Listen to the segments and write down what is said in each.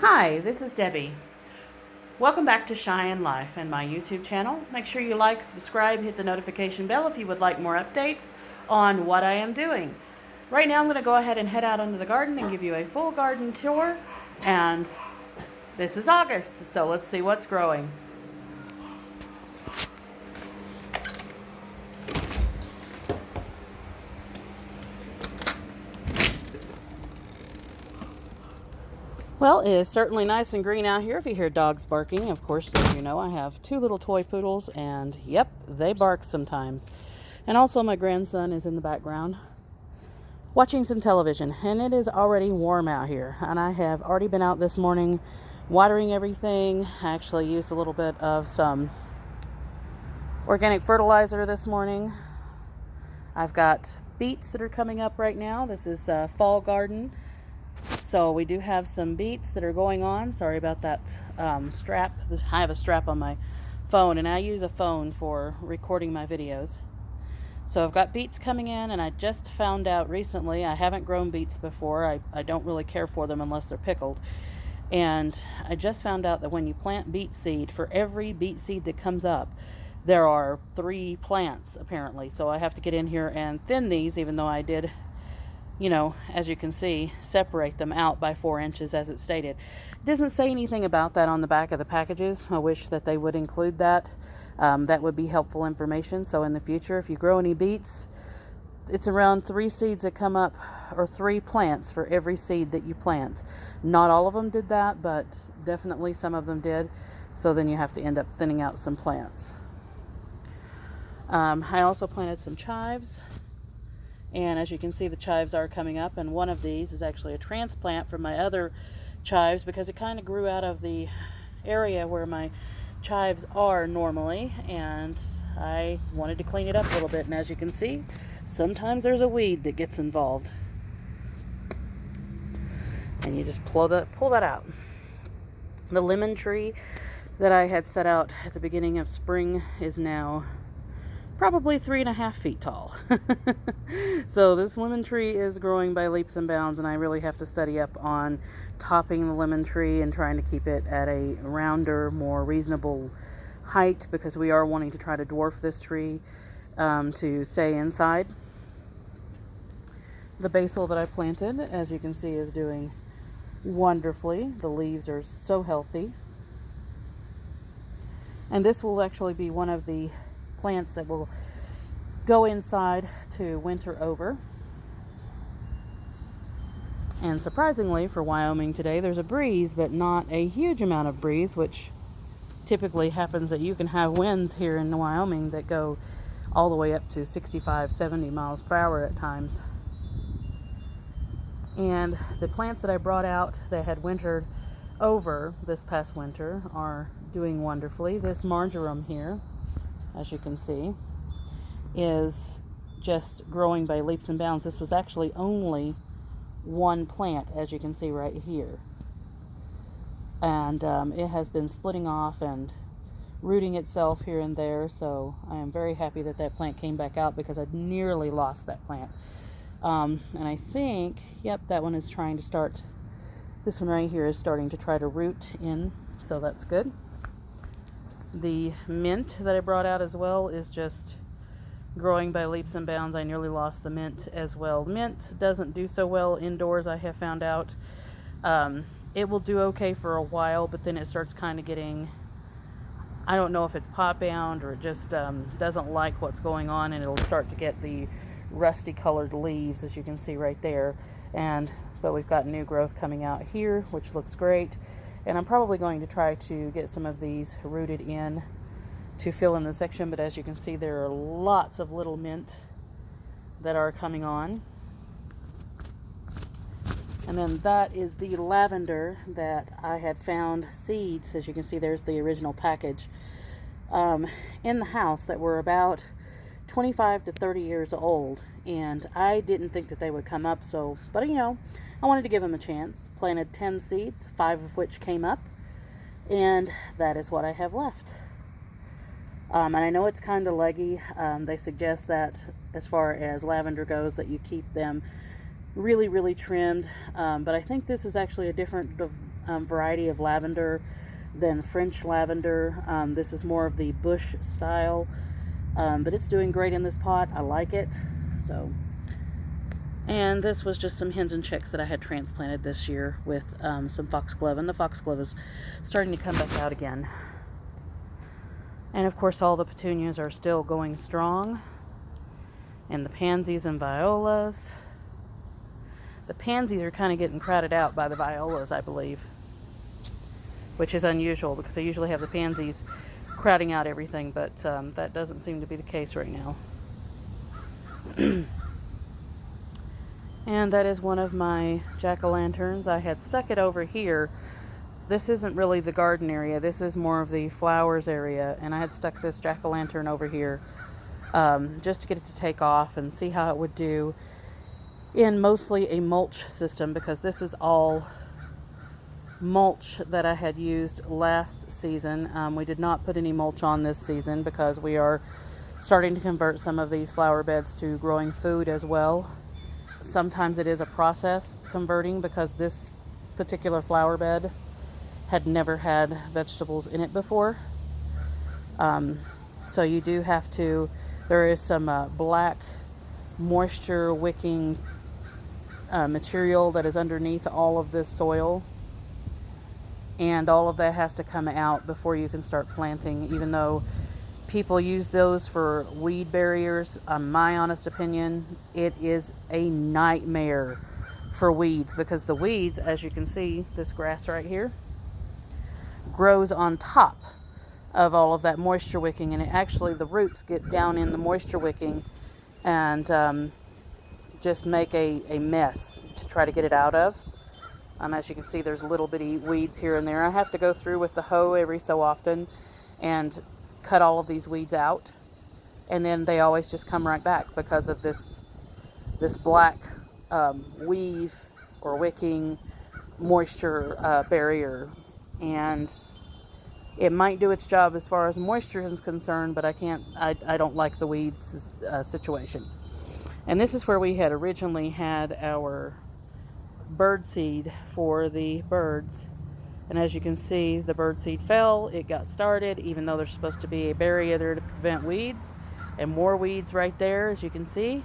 Hi, this is Debbie. Welcome back to Cheyenne Life and my YouTube channel. Make sure you like, subscribe, hit the notification bell if you would like more updates on what I am doing. Right now I'm going to go ahead and head out into the garden and give you a full garden tour. And this is August, so let's see what's growing. Well, it is certainly nice and green out here. If you hear dogs barking, of course, as you know, I have two little toy poodles, and yep, they bark sometimes. And also my grandson is in the background watching some television, and it is already warm out here. And I have already been out this morning watering everything. I actually used a little bit of some organic fertilizer this morning. I've got beets that are coming up right now. This is fall garden. So we do have some beets that are going on. Sorry about that strap. I have a strap on my phone, and I use a phone for recording my videos. So I've got beets coming in, and I just found out recently, I haven't grown beets before. I don't really care for them unless they're pickled. And I just found out that when you plant beet seed, for every beet seed that comes up, there are 3 plants apparently. So I have to get in here and thin these, even though I did, as you can see, separate them out by 4 inches as it stated. It doesn't say anything about that on the back of the packages. I wish that they would include that. That would be helpful information. So in the future, if you grow any beets, it's around 3 seeds that come up, or 3 plants for every seed that you plant. Not all of them did that, but definitely some of them did. So then you have to end up thinning out some plants. I also planted some chives. And as you can see, the chives are coming up, and one of these is actually a transplant from my other chives because it kind of grew out of the area where my chives are normally, and I wanted to clean it up a little bit. And as you can see, sometimes there's a weed that gets involved, and you just pull that out. The lemon tree that I had set out at the beginning of spring is now probably 3.5 feet tall. So this lemon tree is growing by leaps and bounds, and I really have to study up on topping the lemon tree and trying to keep it at a rounder, more reasonable height, because we are wanting to try to dwarf this tree to stay inside. The basil that I planted, as you can see, is doing wonderfully. The leaves are so healthy. And this will actually be one of the plants that will go inside to winter over. And surprisingly for Wyoming today, there's a breeze, but not a huge amount of breeze, which typically happens that you can have winds here in Wyoming that go all the way up to 65, 70 miles per hour at times. And the plants that I brought out that had wintered over this past winter are doing wonderfully. This marjoram here, as you can see, is just growing by leaps and bounds. This was actually only one plant, as you can see right here. And it has been splitting off and rooting itself here and there. So I am very happy that that plant came back out, because I'd nearly lost that plant. And I think, yep, that one is trying to start. This one right here is starting to try to root in, so that's good. The mint that I brought out as well is just growing by leaps and bounds. I nearly lost the mint as well. Mint doesn't do so well indoors, I have found out. It will do okay for a while, but then it starts kind of getting, I don't know if it's pot bound or it just doesn't like what's going on, and it'll start to get the rusty colored leaves, as you can see right there. But we've got new growth coming out here, which looks great. And I'm probably going to try to get some of these rooted in to fill in the section. But as you can see, there are lots of little mint that are coming on. And then that is the lavender that I had found seeds. As you can see, there's the original package in the house that were about 25 to 30 years old. And I didn't think that they would come up. But I wanted to give them a chance. Planted 10 seeds, 5 of which came up, and that is what I have left. And I know it's kind of leggy. They suggest that as far as lavender goes, that you keep them really, really trimmed. But I think this is actually a different variety of lavender than French lavender. This is more of the bush style, but it's doing great in this pot. I like it. So, and this was just some hens and chicks that I had transplanted this year with some foxglove, and the foxglove is starting to come back out again. And of course all the petunias are still going strong, and the pansies and violas. The pansies are kind of getting crowded out by the violas, I believe, which is unusual because I usually have the pansies crowding out everything, but that doesn't seem to be the case right now. And that is one of my jack-o'-lanterns. I had stuck it over here. This isn't really the garden area. This is more of the flowers area, and I had stuck this jack-o'-lantern over here just to get it to take off and see how it would do in mostly a mulch system, because this is all mulch that I had used last season. We did not put any mulch on this season because we are starting to convert some of these flower beds to growing food as well. Sometimes it is a process converting because this particular flower bed had never had vegetables in it before. So you do have to, there is some black moisture wicking material that is underneath all of this soil, and all of that has to come out before you can start planting. Even though people use those for weed barriers, my honest opinion, it is a nightmare for weeds, because the weeds, as you can see, this grass right here grows on top of all of that moisture wicking, and it actually, the roots get down in the moisture wicking and just make a mess to try to get it out of. As you can see, there's little bitty weeds here and there. I have to go through with the hoe every so often and cut all of these weeds out, and then they always just come right back because of this black weave or wicking moisture barrier. And it might do its job as far as moisture is concerned, but I don't like the weeds situation. And this is where we had originally had our bird seed for the birds. And as you can see, the bird seed fell. It got started, even though there's supposed to be a barrier there to prevent weeds. And more weeds right there, as you can see,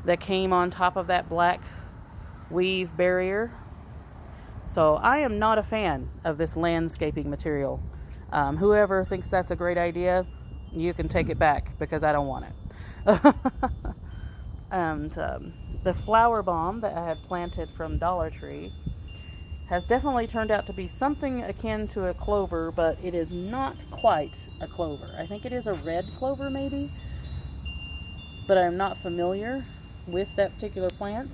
that came on top of that black weave barrier. So I am not a fan of this landscaping material. Whoever thinks that's a great idea, you can take it back, because I don't want it. And the flower bomb that I had planted from Dollar Tree has definitely turned out to be something akin to a clover, but it is not quite a clover. I think it is a red clover maybe, but I'm not familiar with that particular plant.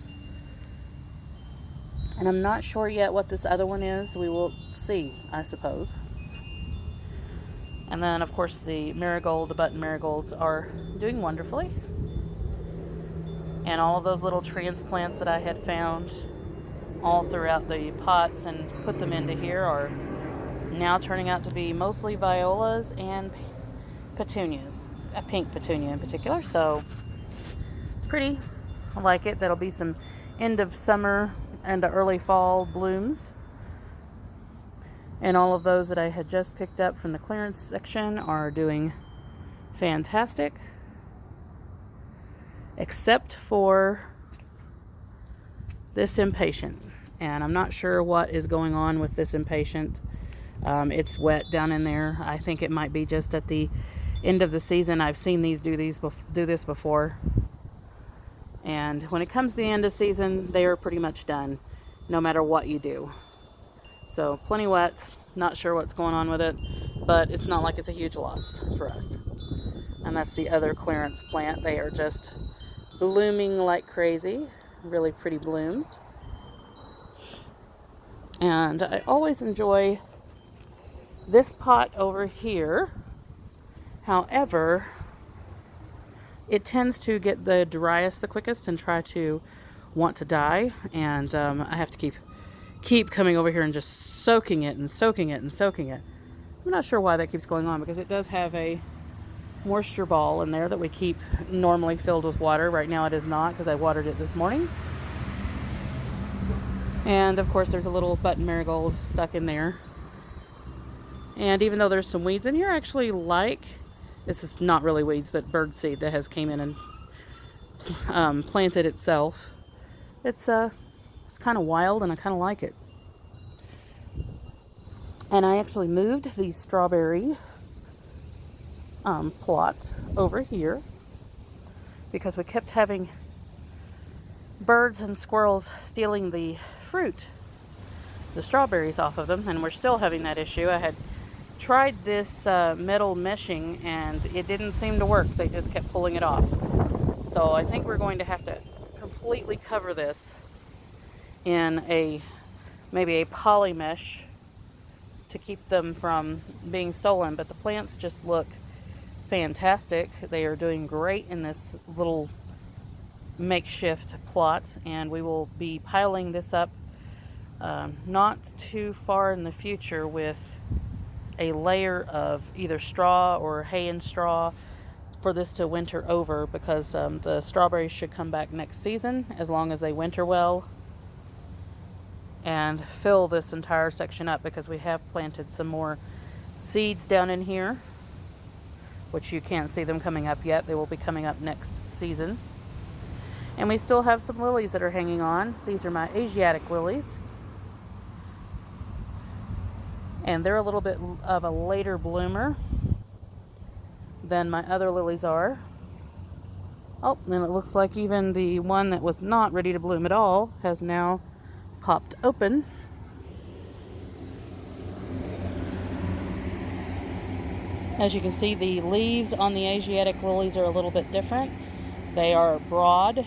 And I'm not sure yet what this other one is. We will see, I suppose. And then, of course, the marigold, the button marigolds are doing wonderfully. And all of those little transplants that I had found all throughout the pots and put them into here are now turning out to be mostly violas and petunias. A pink petunia in particular. So, pretty. I like it. That'll be some end of summer and early fall blooms. And all of those that I had just picked up from the clearance section are doing fantastic, except for this impatient. And I'm not sure what is going on with this impatient. It's wet down in there. I think it might be just at the end of the season. I've seen these do this before. And when it comes to the end of season, they are pretty much done, no matter what you do. So plenty wet, not sure what's going on with it, but it's not like it's a huge loss for us. And that's the other clearance plant. They are just blooming like crazy, really pretty blooms. And I always enjoy this pot over here. However, it tends to get the driest the quickest and try to want to die. And I have to keep coming over here and just soaking it and soaking it and soaking it. I'm not sure why that keeps going on, because it does have a moisture ball in there that we keep normally filled with water. Right now it is not, because I watered it this morning. And of course there's a little button marigold stuck in there. And even though there's some weeds in here, I actually like, this is not really weeds, but bird seed that has came in and planted itself. It's kind of wild, and I kind of like it. And I actually moved the strawberry plot over here because we kept having birds and squirrels stealing the fruit, the strawberries off of them, and we're still having that issue. I had tried this metal meshing and it didn't seem to work. They just kept pulling it off. So I think we're going to have to completely cover this in maybe a poly mesh to keep them from being stolen. But the plants just look fantastic. They are doing great in this little makeshift plot, and we will be piling this up not too far in the future with a layer of either straw or hay and straw for this to winter over, because the strawberries should come back next season as long as they winter well, and fill this entire section up, because we have planted some more seeds down in here, which you can't see them coming up yet. They will be coming up next season. And we still have some lilies that are hanging on. These are my Asiatic lilies. And they're a little bit of a later bloomer than my other lilies are. Oh, and it looks like even the one that was not ready to bloom at all has now popped open. As you can see, the leaves on the Asiatic lilies are a little bit different. They are broad,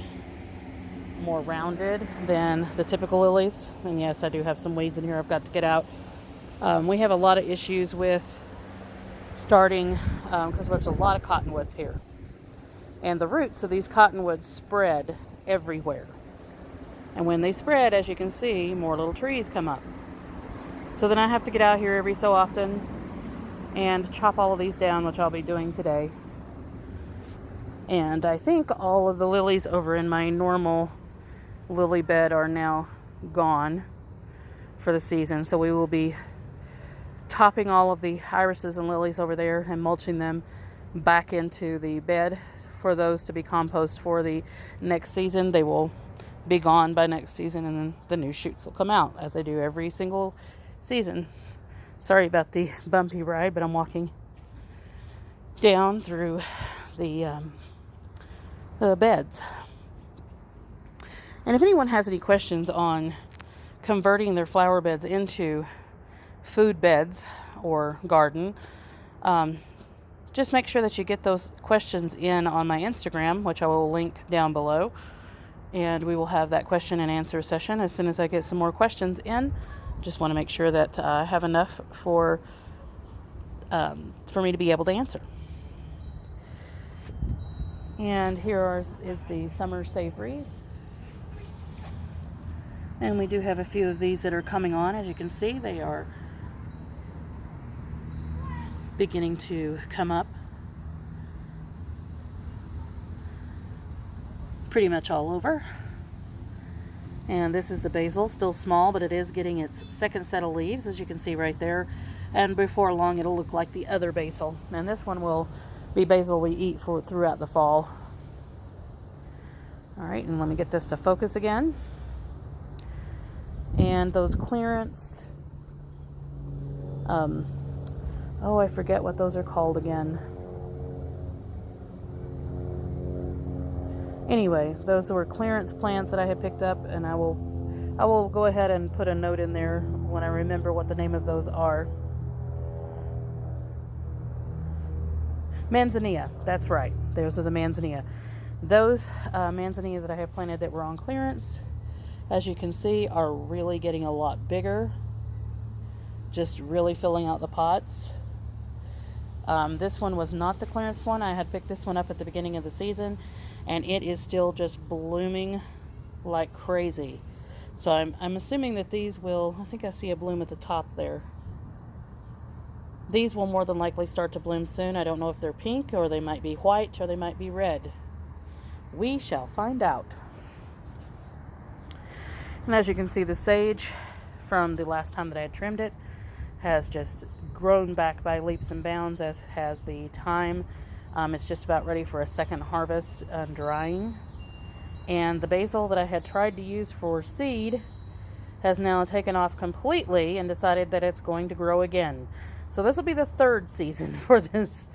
more rounded than the typical lilies. And yes, I do have some weeds in here I've got to get out. We have a lot of issues with starting, because there's a lot of cottonwoods here. And the roots of these cottonwoods spread everywhere. And when they spread, as you can see, more little trees come up. So then I have to get out here every so often and chop all of these down, which I'll be doing today. And I think all of the lilies over in my normal lily bed are now gone for the season. So we will be topping all of the irises and lilies over there and mulching them back into the bed for those to be compost for the next season. They will be gone by next season, and then the new shoots will come out, as I do every single season. Sorry about the bumpy ride, but I'm walking down through the beds. And if anyone has any questions on converting their flower beds into food beds or garden, just make sure that you get those questions in on my Instagram, which I will link down below, and we will have that question and answer session as soon as I get some more questions in. Just want to make sure that I have enough for me to be able to answer. And here is the summer savory. And we do have a few of these that are coming on. As you can see, they are beginning to come up pretty much all over. And this is the basil, still small, but it is getting its second set of leaves, as you can see right there. And before long, it'll look like the other basil. And this one will be basil we eat throughout the fall. All right, and let me get this to focus again. And those clearance, oh, I forget what those are called again. Anyway, those were clearance plants that I had picked up, and I will go ahead and put a note in there when I remember what the name of those are. Manzanilla, that's right. Those are the manzanilla. Those manzanilla that I have planted that were on clearance, as you can see, are really getting a lot bigger. Just really filling out the pots. This one was not the clearance one. I had picked this one up at the beginning of the season, and it is still just blooming like crazy. So I'm assuming that these will, I think I see a bloom at the top there. These will more than likely start to bloom soon. I don't know if they're pink, or they might be white, or they might be red. We shall find out. And as you can see, the sage from the last time that I had trimmed it has just grown back by leaps and bounds, as has the thyme. It's just about ready for a second harvest and drying. And the basil that I had tried to use for seed has now taken off completely and decided that it's going to grow again. So this will be the third season for this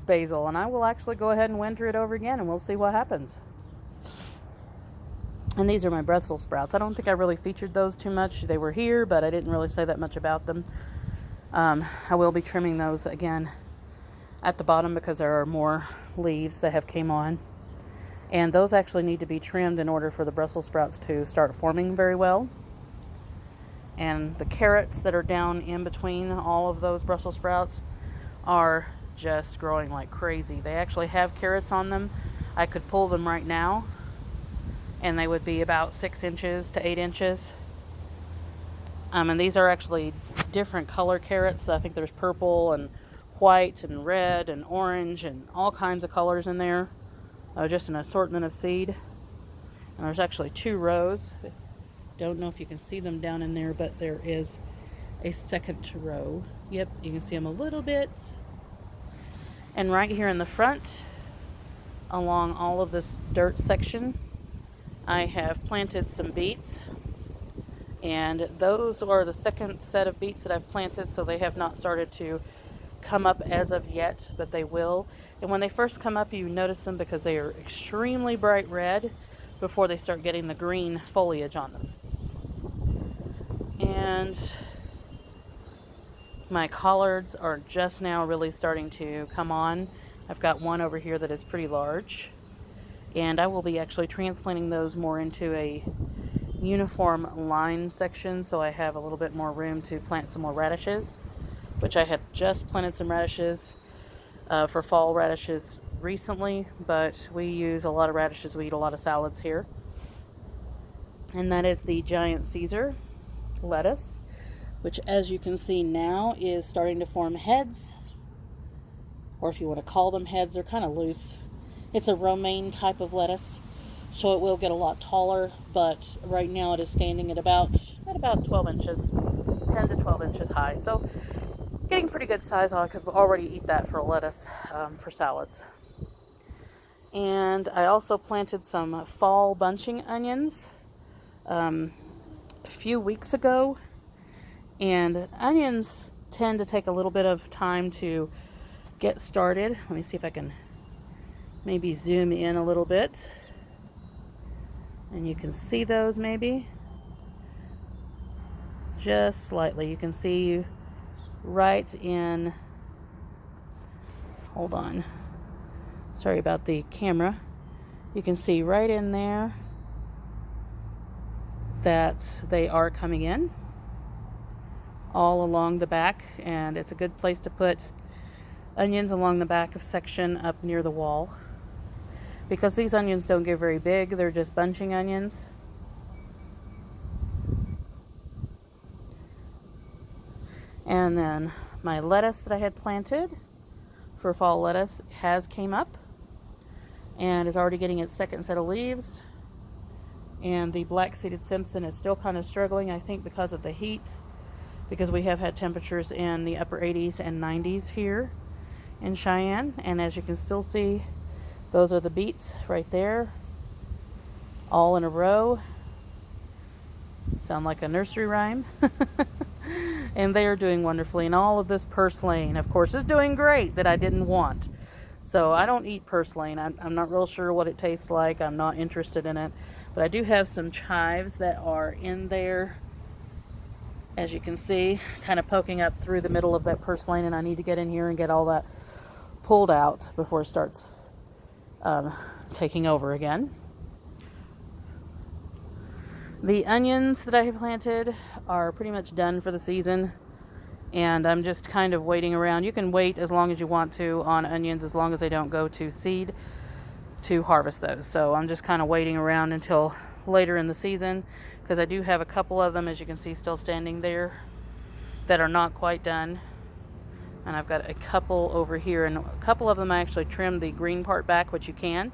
basil, and I will actually go ahead and winter it over again, and we'll see what happens. And these are my Brussels sprouts. I don't think I really featured those too much. They were here, but I didn't really say that much about them. I will be trimming those again at the bottom because there are more leaves that have came on. And those actually need to be trimmed in order for the Brussels sprouts to start forming very well. And the carrots that are down in between all of those Brussels sprouts are just growing like crazy. They actually have carrots on them. I could pull them right now, and they would be about 6 inches to 8 inches. And these are actually different color carrots. I think there's purple and white and red and orange and all kinds of colors in there. Just an assortment of seed. And there's actually 2 rows. Don't know if you can see them down in there, but there is a second row. Yep, you can see them a little bit. And right here in the front, along all of this dirt section, I have planted some beets. And those are the second set of beets that I've planted, so they have not started to come up as of yet, but they will. And when they first come up, you notice them because they are extremely bright red before they start getting the green foliage on them. And my collards are just now really starting to come on. I've got one over here that is pretty large, and I will be actually transplanting those more into a uniform line section, so I have a little bit more room to plant some more radishes, which I had just planted some radishes for fall radishes recently, but we use a lot of radishes. We eat a lot of salads here. And that is the giant Caesar lettuce, which, as you can see now, is starting to form heads, or if you want to call them heads, they're kind of loose. It's a romaine type of lettuce, so it will get a lot taller, but right now it is standing at about 12 inches, 10 to 12 inches high. So getting pretty good size. I could already eat that for lettuce, for salads. And I also planted some fall bunching onions a few weeks ago. And onions tend to take a little bit of time to get started. Let me see if I can maybe zoom in a little bit. And you can see those maybe. Just slightly. You can see right in, hold on, sorry about the camera, you can see right in there that they are coming in all along the back, and it's a good place to put onions along the back of section up near the wall, because these onions don't get very big. They're just bunching onions. And then my lettuce that I had planted for fall lettuce has came up and is already getting its second set of leaves. And the black-seeded Simpson is still kind of struggling, I think, because of the heat, because we have had temperatures in the upper 80s and 90s here in Cheyenne. And as you can still see, those are the beets right there, all in a row. Sound like a nursery rhyme. And they are doing wonderfully. And all of this purslane, of course, is doing great that I didn't want. So I don't eat purslane. I'm not real sure what it tastes like. I'm not interested in it. But I do have some chives that are in there, as you can see, kind of poking up through the middle of that purslane. And I need to get in here and get all that pulled out before it starts taking over again. The onions that I planted are pretty much done for the season, and I'm just kind of waiting around. You can wait as long as you want to on onions, as long as they don't go to seed, to harvest those. So I'm just kind of waiting around until later in the season, because I do have a couple of them, as you can see, still standing there that are not quite done. And I've got a couple over here, and a couple of them I actually trimmed the green part back, which you can,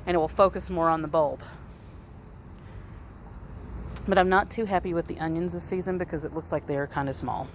and it will focus more on the bulb. But I'm not too happy with the onions this season because it looks like they are kind of small.